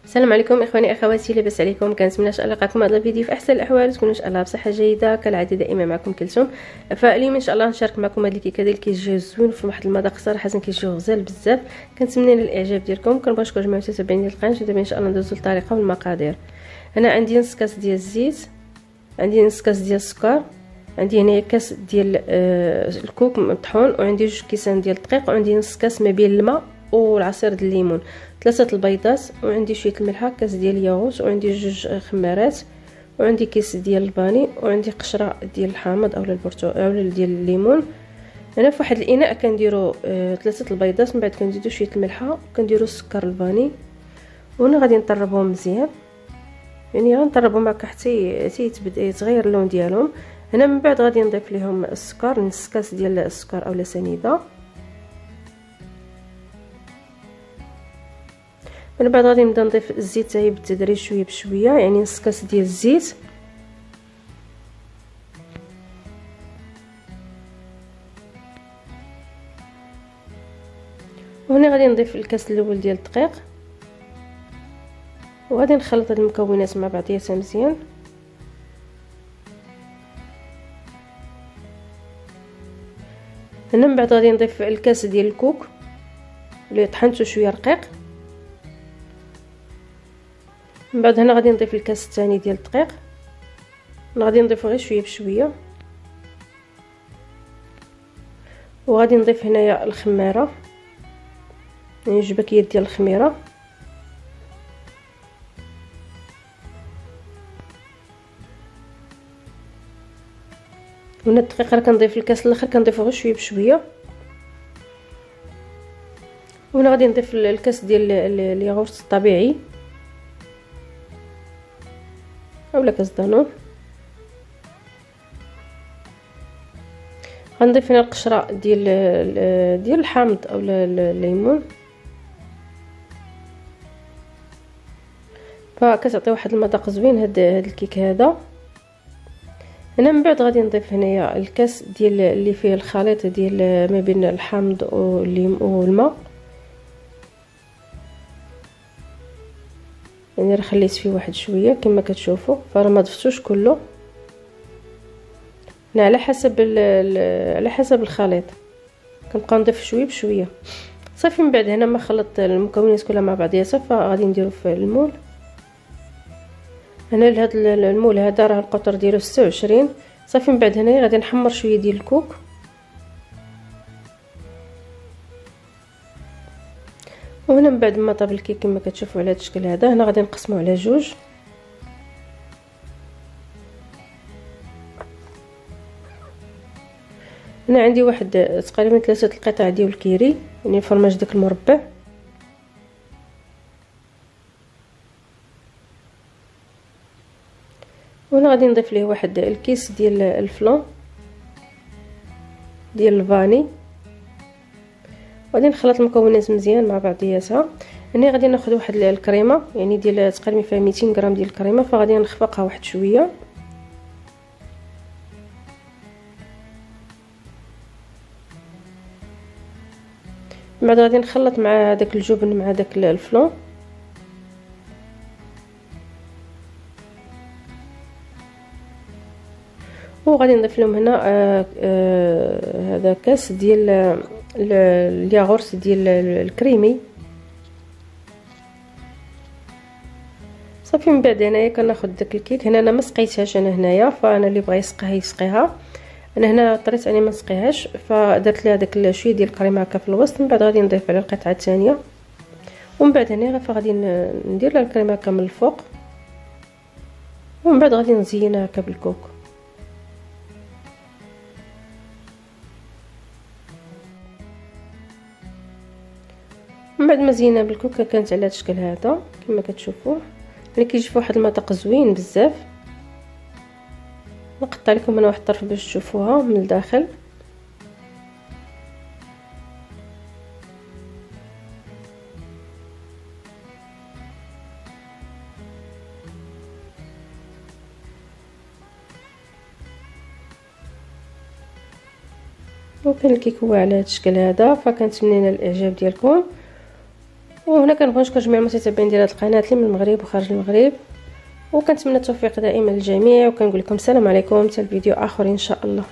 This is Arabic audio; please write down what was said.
السلام عليكم اخواني اخواتي، لاباس عليكم؟ كنتمنى ان شاء الله لقاكم هذا الفيديو في احسن الاحوال، تكونوا ان شاء الله بصحه جيده كالعاده دائما معكم كلثوم. فاليوم ان شاء الله نشارك معكم هاد الكيكه ديال كيجيو زوين في واحد المذاق صراحه كيجيو غزال بزاف. كنتمنى الاعجاب ديالكم، كنبغيكم تجمعوا متابعين ديال القناه. دابا ان شاء الله ندوزو للطريقه والمقادير. هنا عندي نص كاس ديال الزيت، عندي نص كاس ديال السكر، عندي هنايا كاس ديال الكوك مطحون، وعندي 2 كيسان ديال الدقيق، وعندي نص كاس ما بين الماء والعصير ديال الليمون، 3 البيضات، وعندي شويه الملح، كاس ديال الياغوت، وعندي 2 خمارات، وعندي كيس ديال الباني، وعندي قشره ديال الحامض اولا البرتقال اولا ديال الليمون. انا في واحد الاناء كنديروا 3 البيضات، من بعد كنزيدوا شويه الملح، وكنديروا السكر الفاني، وهنا غادي نطربهم مزيان، يعني غنطربهم هكا حتى يتبدا يتغير اللون ديالهم. هنا من بعد غادي نضيف ليهم السكر، نص كاس ديال السكر اولا سنيده. من بعد غادي نبدا نضيف الزيت حتى بالتدريج شويه بشويه، يعني نص كاس ديال الزيت. وهنا غادي نضيف الكاس الاول ديال الدقيق، وغادي نخلط هاد المكونات مع بعضيها مزيان. هنا من بعد غادي نضيف الكاس ديال الكوك اللي طحنته شويه رقيق. من بعد هنا غادي نضيف الكاس الثاني ديال الدقيق، غادي نضيفو غير شويه بشويه. وغادي نضيف هنايا الخماره، يعني 2 باكيات ديال الخميره. وهنا الدقيق راه كنضيف الكاس الاخر كنضيفو غير شويه بشويه. وهنا غادي نضيف الكاس ديال الياغورت الطبيعي اولا كاس دانون. غنضيف هنا القشره ديال الحامض اولا الليمون، فكتعطي واحد المذاق زوين هاد الكيك هذا. هنا من بعد غادي نضيف هنايا الكاس ديال اللي فيه الخليط ديال ما بين الحامض والماء، يعني راه خليت فيه واحد شويه كما كتشوفوا، فراه ما ضفتوش كله، هنا على حسب الخليط كنبقى نضيف شويه بشويه صافي. من بعد هنا ما خلط المكونات كلها مع بعضيها، فغادي نديرو في المول. هنا لهذا المول هذا راه القطر ديالو 26 صافي. من بعد هنا غادي نحمر شويه ديال الكوك، وهنا من بعد ما طاب الكيك كما كتشوفوا على هذا الشكل هذا، هنا غادي نقسمو على 2. هنا عندي واحد تقريبا 3 القطع ديال الكيري، يعني فرماج داك المربع. وهنا غادي نضيف ليه واحد الكيس ديال الفلون ديال الفاني، غادي نخلط المكونات مزيان مع بعضياتها. هنا غادي ناخذ واحد الكريمه، يعني ديال تقريبا فيها 200 غرام ديال الكريمه، فغادي نخفقها واحد شويه. من بعد غادي نخلط مع داك الجبن مع داك الفلون، وغادي نضيف لهم هنا هذا كاس ديال الياغورت ديال الكريمي صافي. من بعد هنايا كناخذ داك الكيك، هنا انا ما سقيتهاش، انا هنايا فانا اللي بغى يسقيها يسقيها، انا هنا طريت اني ما نسقيهاش، فدرت لها داك شويه ديال الكريمه هكا في الوسط. من بعد غادي نضيف على القطعه الثانيه، ومن بعد هنا فغادي ندير لها الكريمه هكا من الفوق، ومن بعد غادي نزينها هكا بالكوك. من بعد ما زينها بالكوكا كانت على هذا الشكل هذا كما كتشوفوا، يعني كيجي في واحد المذاق زوين بزاف. نقطع لكم انا واحد الطرف باش تشوفوها من الداخل. وكان الكيك هو على هذا الشكل هذا، فكنتمنى الاعجاب ديالكم. وهنا وهنا كنبغي نشكر جميع المتابعين ديال هذه القناه اللي من المغرب وخارج المغرب، وكنتمنى التوفيق دائما للجميع، وكنقول لكم السلام عليكم حتى الفيديو اخر ان شاء الله.